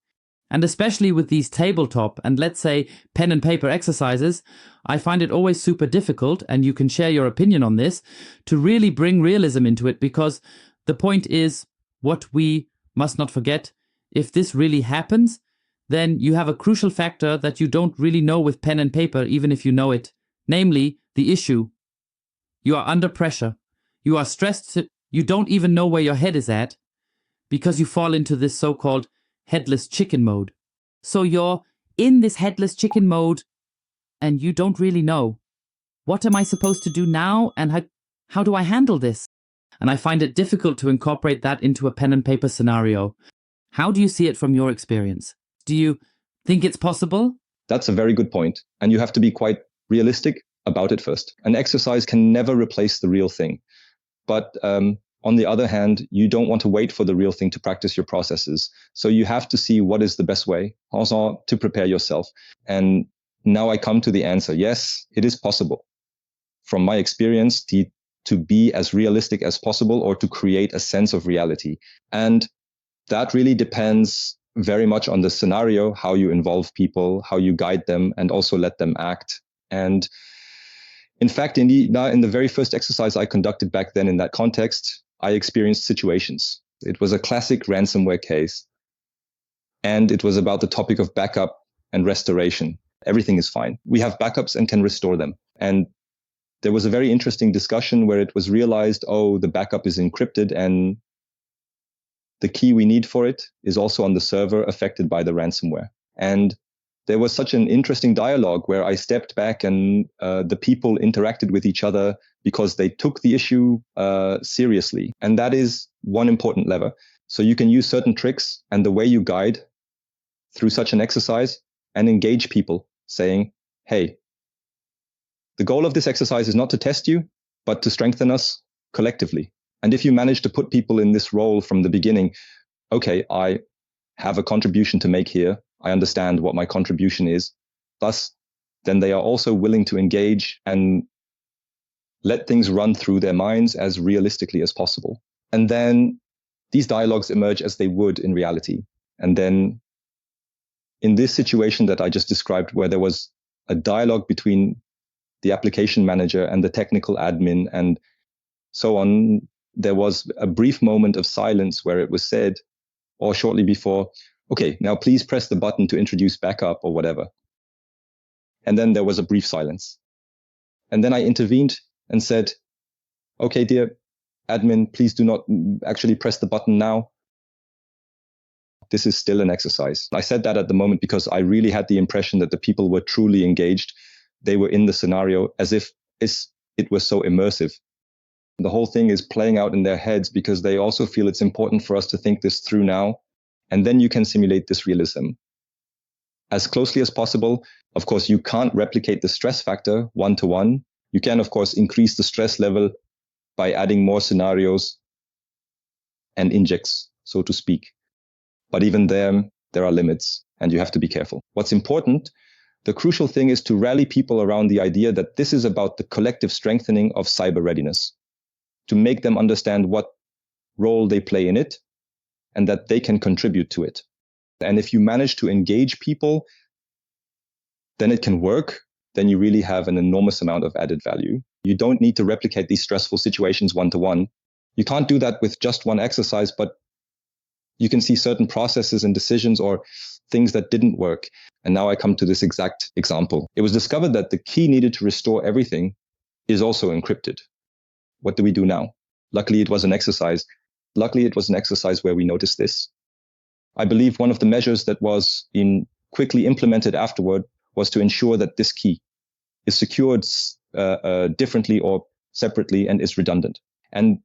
And especially with these tabletop and, let's say, pen and paper exercises, I find it always super difficult, and you can share your opinion on this, to really bring realism into it, because the point is, what we must not forget, if this really happens, then you have a crucial factor that you don't really know with pen and paper, even if you know it, namely the issue. You are under pressure. You are stressed. You don't even know where your head is at, because you fall into this so-called headless chicken mode. So you're in this headless chicken mode and you don't really know, what am I supposed to do now, and how do I handle this? And I find it difficult to incorporate that into a pen and paper scenario. How do you see it from your experience? Do you think it's possible? That's a very good point. And you have to be quite realistic about it first. An exercise can never replace the real thing. But on the other hand, you don't want to wait for the real thing to practice your processes. So you have to see what is the best way also to prepare yourself. And now I come to the answer. Yes, it is possible. From my experience, to be as realistic as possible, or to create a sense of reality. And that really depends very much on the scenario, how you involve people, how you guide them, and also let them act. And in fact, in the very first exercise I conducted back then in that context, I experienced situations. It was a classic ransomware case. And it was about the topic of backup and restoration. Everything is fine. We have backups and can restore them. And there was a very interesting discussion where it was realized, the backup is encrypted and the key we need for it is also on the server affected by the ransomware. And there was such an interesting dialogue where I stepped back and the people interacted with each other because they took the issue seriously. And that is one important lever. So you can use certain tricks and the way you guide through such an exercise and engage people, saying, hey, the goal of this exercise is not to test you, but to strengthen us collectively. And if you manage to put people in this role from the beginning, okay, I have a contribution to make here. I understand what my contribution is. Thus, then they are also willing to engage and let things run through their minds as realistically as possible. And then these dialogues emerge as they would in reality. And then in this situation that I just described, where there was a dialogue between the application manager and the technical admin and so on, there was a brief moment of silence where it was said, or shortly before, okay, now please press the button to introduce backup or whatever. And then there was a brief silence. And then I intervened and said, okay, dear admin, please do not actually press the button now. This is still an exercise. I said that at the moment because I really had the impression that the people were truly engaged. They were in the scenario as if it was so immersive. The whole thing is playing out in their heads because they also feel it's important for us to think this through now. And then you can simulate this realism as closely as possible. Of course, you can't replicate the stress factor one-to-one. You can, of course, increase the stress level by adding more scenarios and injects, so to speak. But even there are limits, and you have to be careful. What's important, the crucial thing is to rally people around the idea that this is about the collective strengthening of cyber readiness, to make them understand what role they play in it and that they can contribute to it. And if you manage to engage people, then it can work. Then you really have an enormous amount of added value. You don't need to replicate these stressful situations one-to-one. You can't do that with just one exercise, but you can see certain processes and decisions or things that didn't work. And now I come to this exact example. It was discovered that the key needed to restore everything is also encrypted. What do we do now? Luckily, it was an exercise. Where we noticed this. I believe one of the measures that was quickly implemented afterward was to ensure that this key is secured differently or separately and is redundant. And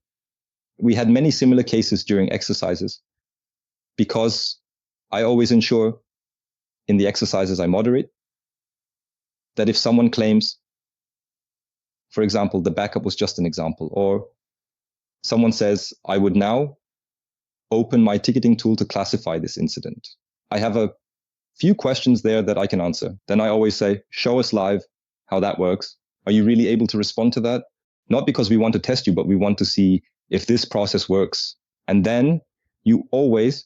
we had many similar cases during exercises because I always ensure in the exercises I moderate that if someone claims, for example, the backup was just an example, or someone says, I would now open my ticketing tool to classify this incident. I have a few questions there that I can answer. Then I always say, show us live how that works. Are you really able to respond to that? Not because we want to test you, but we want to see if this process works. And then you always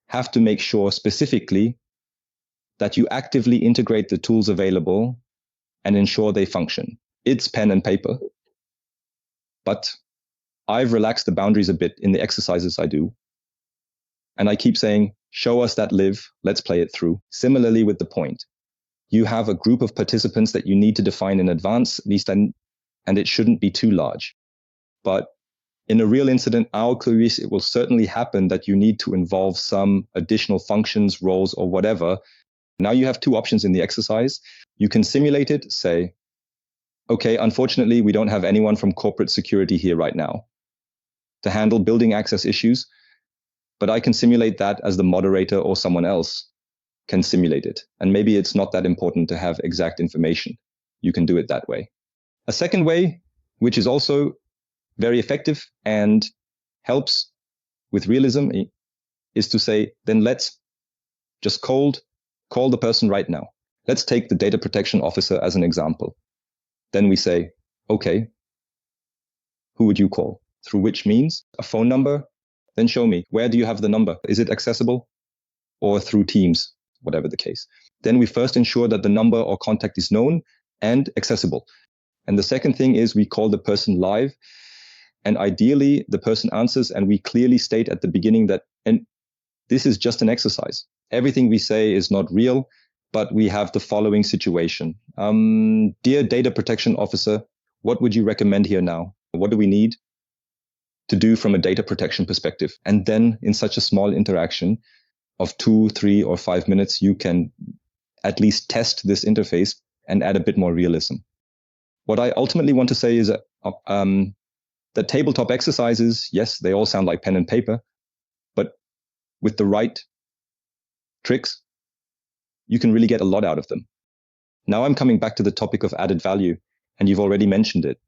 have to make sure specifically that you actively integrate the tools available and ensure they function. It's pen and paper, but I've relaxed the boundaries a bit in the exercises I do. And I keep saying, show us that live, let's play it through. Similarly with the point, you have a group of participants that you need to define in advance, at least, and it shouldn't be too large. But in a real incident, our case, it will certainly happen that you need to involve some additional functions, roles, or whatever. Now you have two options in the exercise. You can simulate it, say, okay, unfortunately, we don't have anyone from corporate security here right now to handle building access issues, but I can simulate that as the moderator or someone else can simulate it. And maybe it's not that important to have exact information. You can do it that way. A second way, which is also very effective and helps with realism, is to say, then let's just call the person right now. Let's take the data protection officer as an example. Then we say, okay, who would you call? Through which means? A phone number? Then show me. Where do you have the number? Is it accessible? Or through Teams, whatever the case. Then we first ensure that the number or contact is known and accessible. And the second thing is we call the person live. And ideally, the person answers, and we clearly state at the beginning that, and this is just an exercise. Everything we say is not real, but we have the following situation. Dear data protection officer, what would you recommend here now? What do we need to do from a data protection perspective? And then in such a small interaction of 2, 3, or 5 minutes, you can at least test this interface and add a bit more realism. What I ultimately want to say is that tabletop exercises, yes, they all sound like pen and paper, but with the right tricks, you can really get a lot out of them. Now I'm coming back to the topic of added value, and you've already mentioned it.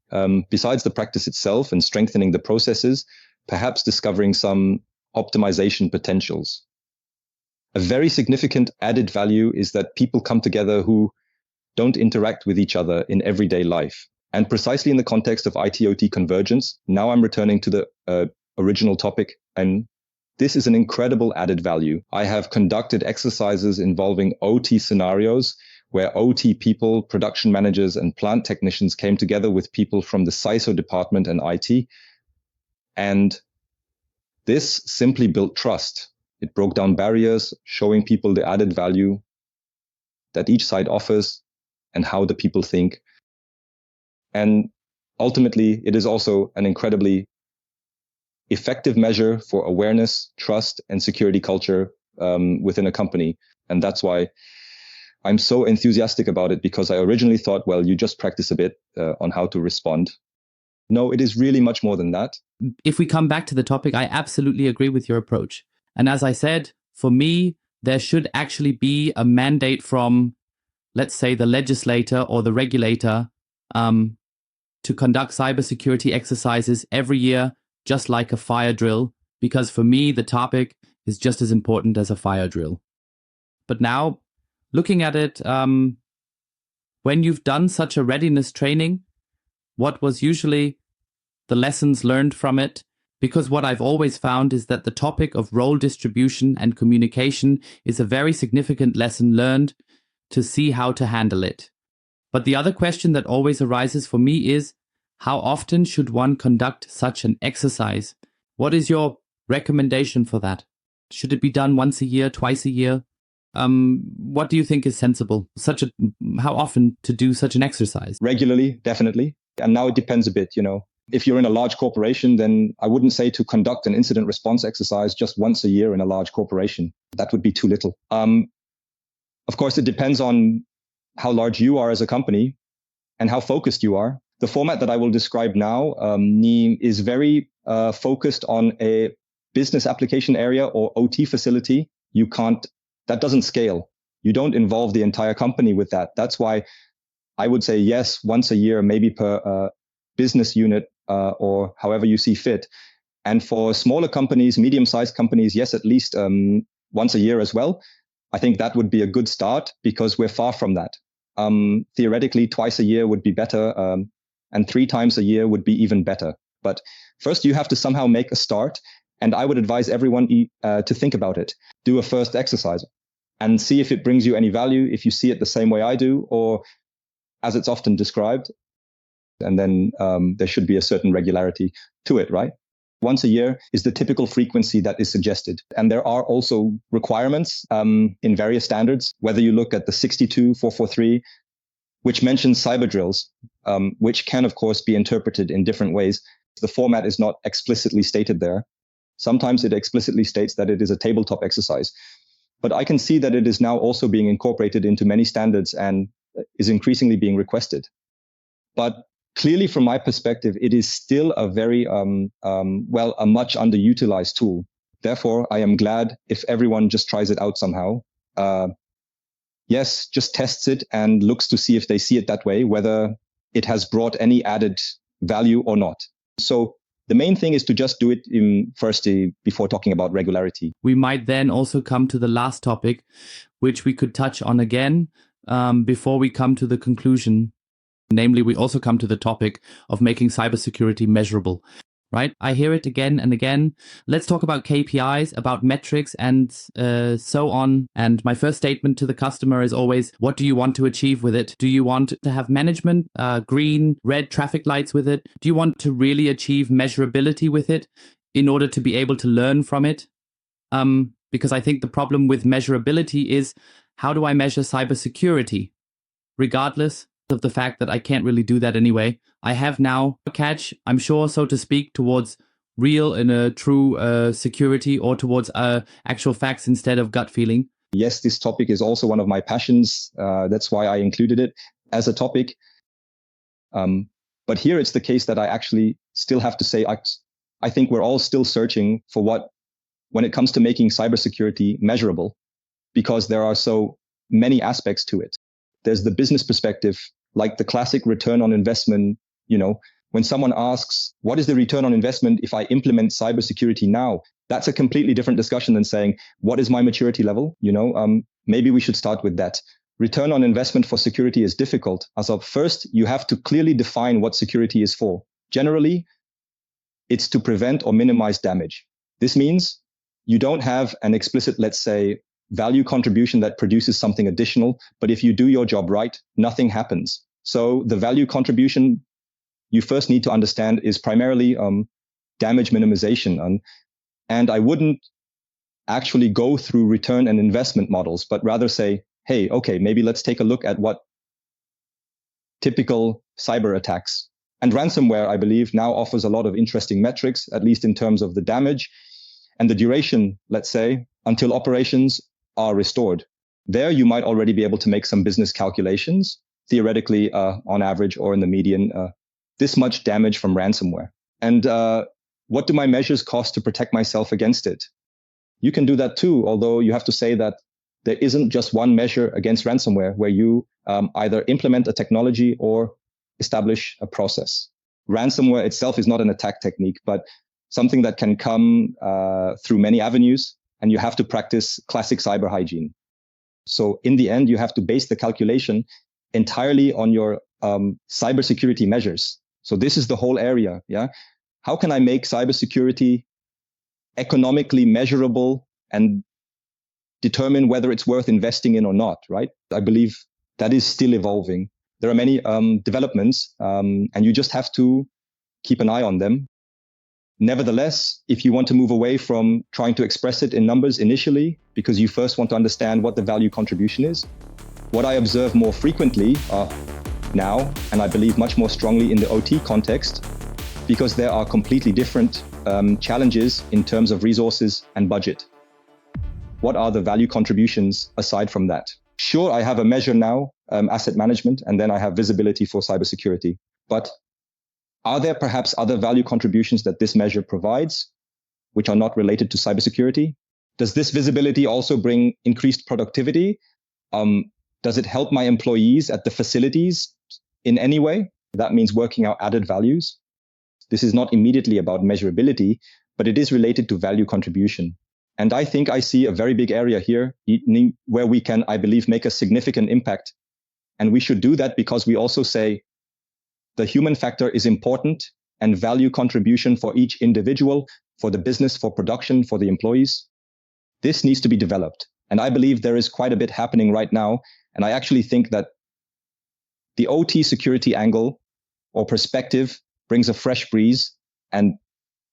Besides the practice itself and strengthening the processes, perhaps discovering some optimization potentials. A very significant added value is that people come together who don't interact with each other in everyday life. And precisely in the context of IT/OT convergence, now I'm returning to the original topic, and this is an incredible added value. I have conducted exercises involving OT scenarios where OT people, production managers, and plant technicians came together with people from the CISO department and IT. And this simply built trust. It broke down barriers, showing people the added value that each side offers and how the people think. And ultimately, it is also an incredibly effective measure for awareness, trust, and security culture within a company. And that's why I'm so enthusiastic about it, because I originally thought, well, you just practice a bit on how to respond. No, it is really much more than that. If we come back to the topic, I absolutely agree with your approach. And as I said, for me, there should actually be a mandate from, let's say, the legislator or the regulator to conduct cybersecurity exercises every year, just like a fire drill, because for me, the topic is just as important as a fire drill. But now, looking at it, when you've done such a readiness training, what was usually the lessons learned from it? Because what I've always found is that the topic of role distribution and communication is a very significant lesson learned to see how to handle it. But the other question that always arises for me is, how often should one conduct such an exercise? What is your recommendation for that? Should it be done once a year, twice a year? What do you think is sensible? How often to do such an exercise? Regularly, definitely. And now it depends a bit, If you're in a large corporation, then I wouldn't say to conduct an incident response exercise just once a year in a large corporation. That would be too little. Of course, it depends on how large you are as a company and how focused you are. The format that I will describe now is very focused on a business application area or OT facility. That doesn't scale. You don't involve the entire company with that. That's why I would say yes, once a year, maybe per business unit or however you see fit. And for smaller companies, medium-sized companies, yes, at least once a year as well. I think that would be a good start, because we're far from that. Theoretically, twice a year would be better, and 3 times a year would be even better. But first, you have to somehow make a start. And I would advise everyone to think about it. Do a first exercise and see if it brings you any value, if you see it the same way I do, or as it's often described. And then there should be a certain regularity to it, right? Once a year is the typical frequency that is suggested. And there are also requirements in various standards, whether you look at the 62443, which mentions cyber drills, which can, of course, be interpreted in different ways. The format is not explicitly stated there. Sometimes it explicitly states that it is a tabletop exercise. But I can see that it is now also being incorporated into many standards and is increasingly being requested. But clearly, from my perspective, it is still a very, a much underutilized tool. Therefore, I am glad if everyone just tries it out somehow. Yes, just tests it and looks to see if they see it that way, whether it has brought any added value or not. So the main thing is to just do it before talking about regularity. We might then also come to the last topic, which we could touch on again before we come to the conclusion. Namely, we also come to the topic of making cybersecurity measurable, right? I hear it again and again. Let's talk about KPIs, about metrics, and so on. And my first statement to the customer is always, what do you want to achieve with it? Do you want to have management, green, red traffic lights with it? Do you want to really achieve measurability with it in order to be able to learn from it? Because I think the problem with measurability is, how do I measure cybersecurity? Regardless of the fact that I can't really do that anyway. I have now a catch, I'm sure, so to speak, towards real and a true security, or towards actual facts instead of gut feeling. Yes, this topic is also one of my passions. That's why I included it as a topic. But here it's the case that I actually still have to say, I think we're all still searching for when it comes to making cybersecurity measurable, because there are so many aspects to it. There's the business perspective, like the classic return on investment. When someone asks, what is the return on investment if I implement cybersecurity now? That's a completely different discussion than saying, what is my maturity level? Maybe we should start with that. Return on investment for security is difficult. As of first, you have to clearly define what security is for. Generally, it's to prevent or minimize damage. This means you don't have an explicit, let's say, value contribution that produces something additional. But if you do your job right, nothing happens. So the value contribution you first need to understand is primarily damage minimization. And I wouldn't actually go through return and investment models, but rather say, hey, okay, maybe let's take a look at what typical cyber attacks and ransomware, I believe, now offers a lot of interesting metrics, at least in terms of the damage and the duration, let's say, until operations are restored. There, you might already be able to make some business calculations, theoretically, on average or in the median, this much damage from ransomware. And what do my measures cost to protect myself against it? You can do that too, although you have to say that there isn't just one measure against ransomware where you either implement a technology or establish a process. Ransomware itself is not an attack technique, but something that can come through many avenues, and you have to practice classic cyber hygiene. So in the end, you have to base the calculation entirely on your cybersecurity measures. So this is the whole area. Yeah. How can I make cybersecurity economically measurable and determine whether it's worth investing in or not, right? I believe that is still evolving. There are many developments, and you just have to keep an eye on them. Nevertheless, if you want to move away from trying to express it in numbers initially, because you first want to understand what the value contribution is, what I observe more frequently now, and I believe much more strongly in the OT context, because there are completely different challenges in terms of resources and budget. What are the value contributions aside from that? Sure, I have a measure now, asset management, and then I have visibility for cybersecurity. But are there perhaps other value contributions that this measure provides, which are not related to cybersecurity? Does this visibility also bring increased productivity? Does it help my employees at the facilities in any way? That means working out added values. This is not immediately about measurability, but it is related to value contribution. And I think I see a very big area here where we can, I believe, make a significant impact. And we should do that because we also say the human factor is important, and value contribution for each individual, for the business, for production, for the employees. This needs to be developed. And I believe there is quite a bit happening right now. And I actually think that the OT security angle or perspective brings a fresh breeze and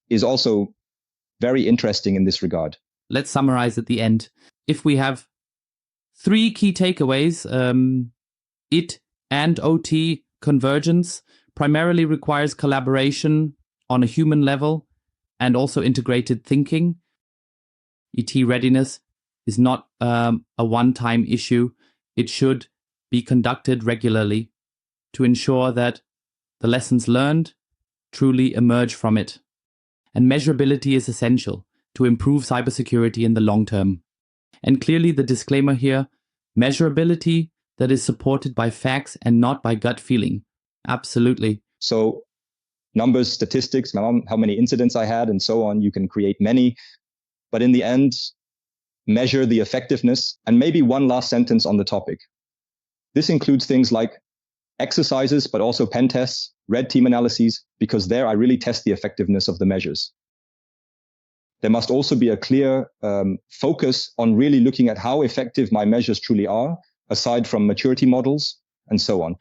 is also very interesting in this regard. Let's summarize at the end. If we have 3 key takeaways, IT and OT convergence primarily requires collaboration on a human level and also integrated thinking. IT readiness is not a one-time issue. It should be conducted regularly to ensure that the lessons learned truly emerge from it. And measurability is essential to improve cybersecurity in the long term. And clearly the disclaimer here, measurability that is supported by facts and not by gut feeling. Absolutely. So numbers, statistics, how many incidents I had and so on, you can create many. But in the end, measure the effectiveness. And maybe one last sentence on the topic. This includes things like exercises, but also pen tests, red team analyses, because there I really test the effectiveness of the measures. There must also be a clear focus on really looking at how effective my measures truly are, aside from maturity models and so on.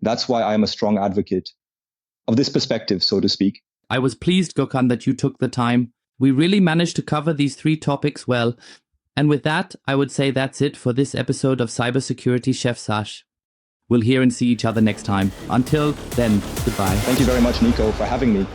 That's why I am a strong advocate of this perspective, so to speak. I was pleased, Gökhan, that you took the time. We really managed to cover these 3 topics well. And with that, I would say that's it for this episode of Cybersecurity Chefsache. We'll hear and see each other next time. Until then, goodbye. Thank you very much, Nico, for having me.